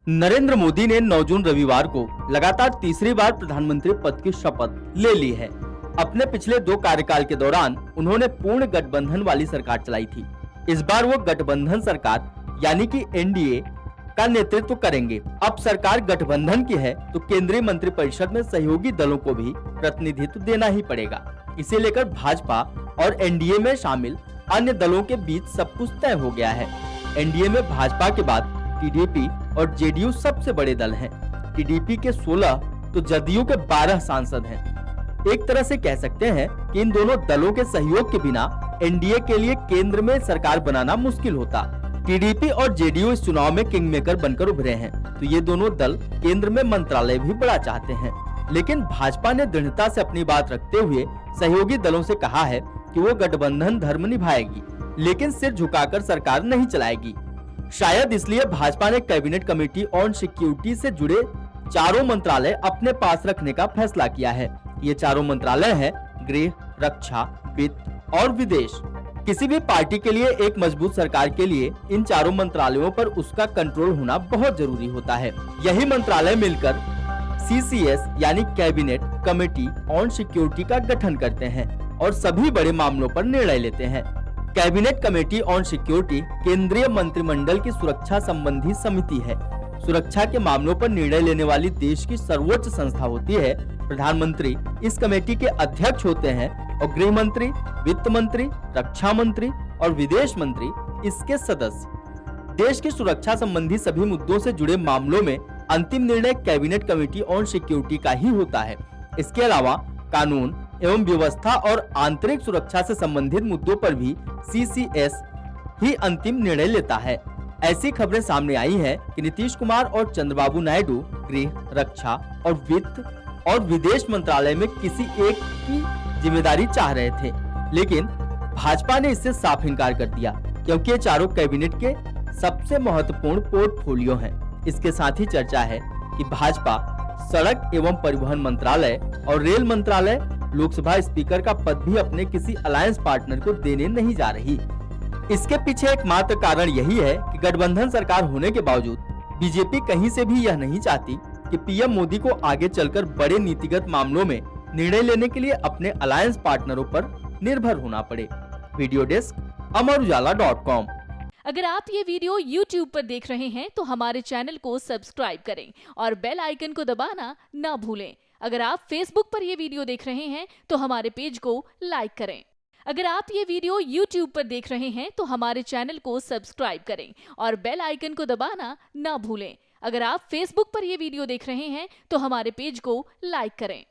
नरेंद्र मोदी ने 9 जून रविवार को लगातार तीसरी बार प्रधानमंत्री पद की शपथ ले ली है। अपने पिछले 2 कार्यकाल के दौरान उन्होंने पूर्ण गठबंधन वाली सरकार चलाई थी। इस बार वो गठबंधन सरकार यानी कि एनडीए का नेतृत्व करेंगे। अब सरकार गठबंधन की है तो केंद्रीय मंत्रिपरिषद में सहयोगी दलों को भी प्रतिनिधित्व देना ही पड़ेगा। इसे लेकर भाजपा और एनडीए में शामिल अन्य दलों के बीच सब कुछ तय हो गया है। एनडीए में भाजपा के बाद टीडीपी और जेडीयू सबसे बड़े दल हैं। टीडीपी के 16 तो जदयू के 12 सांसद हैं। एक तरह से कह सकते हैं कि इन दोनों दलों के सहयोग के बिना एनडीए के लिए केंद्र में सरकार बनाना मुश्किल होता। टीडीपी और जेडीयू इस चुनाव में किंग मेकर बनकर उभरे हैं, तो ये दोनों दल केंद्र में मंत्रालय भी बड़ा चाहते हैं। लेकिन भाजपा ने दृढ़ता से अपनी बात रखते हुए सहयोगी दलों से कहा है कि वो गठबंधन धर्म निभाएगी, लेकिन सिर झुकाकर सरकार नहीं चलाएगी। शायद इसलिए भाजपा ने कैबिनेट कमेटी ऑन सिक्योरिटी से जुड़े चारों मंत्रालय अपने पास रखने का फैसला किया है। ये चारों मंत्रालय हैं गृह, रक्षा, वित्त और विदेश। किसी भी पार्टी के लिए एक मजबूत सरकार के लिए इन चारों मंत्रालयों पर उसका कंट्रोल होना बहुत जरूरी होता है। यही मंत्रालय मिलकर सीसीएस यानी कैबिनेट कमेटी ऑन सिक्योरिटी का गठन करते हैं और सभी बड़े मामलों पर निर्णय लेते हैं। कैबिनेट कमेटी ऑन सिक्योरिटी केंद्रीय मंत्रिमंडल की सुरक्षा संबंधी समिति है। सुरक्षा के मामलों पर निर्णय लेने वाली देश की सर्वोच्च संस्था होती है। प्रधानमंत्री इस कमेटी के अध्यक्ष होते हैं और गृह मंत्री, वित्त मंत्री, रक्षा मंत्री और विदेश मंत्री इसके सदस्य। देश की सुरक्षा संबंधी सभी मुद्दों से जुड़े मामलों में अंतिम निर्णय कैबिनेट कमेटी ऑन सिक्योरिटी का ही होता है। इसके अलावा कानून एवं व्यवस्था और आंतरिक सुरक्षा से संबंधित मुद्दों पर भी सीसीएस ही अंतिम निर्णय लेता है। ऐसी खबरें सामने आई हैं कि नीतीश कुमार और चंद्रबाबू नायडू गृह, रक्षा और वित्त और विदेश मंत्रालय में किसी एक की जिम्मेदारी चाह रहे थे, लेकिन भाजपा ने इससे साफ इनकार कर दिया, क्योंकि ये चारों कैबिनेट के सबसे महत्वपूर्ण पोर्टफोलियो हैं। इसके साथ ही चर्चा है कि भाजपा सड़क एवं परिवहन मंत्रालय और रेल मंत्रालय, लोकसभा स्पीकर का पद भी अपने किसी अलायंस पार्टनर को देने नहीं जा रही। इसके पीछे एकमात्र कारण यही है कि गठबंधन सरकार होने के बावजूद बीजेपी कहीं से भी यह नहीं चाहती कि पीएम मोदी को आगे चलकर बड़े नीतिगत मामलों में निर्णय लेने के लिए अपने अलायंस पार्टनरों पर निर्भर होना पड़े। वीडियो डेस्क अमरउजाला.com। अगर आप ये वीडियो YouTube पर देख रहे हैं तो हमारे चैनल को सब्सक्राइब करें और बेल आइकन को दबाना ना भूलें। अगर आप Facebook पर ये वीडियो देख रहे हैं तो हमारे पेज को लाइक करें। अगर आप ये वीडियो YouTube पर देख रहे हैं तो हमारे चैनल को सब्सक्राइब करें और बेल आइकन को दबाना ना भूलें। अगर आप Facebook पर ये वीडियो देख रहे हैं तो हमारे पेज को लाइक करें।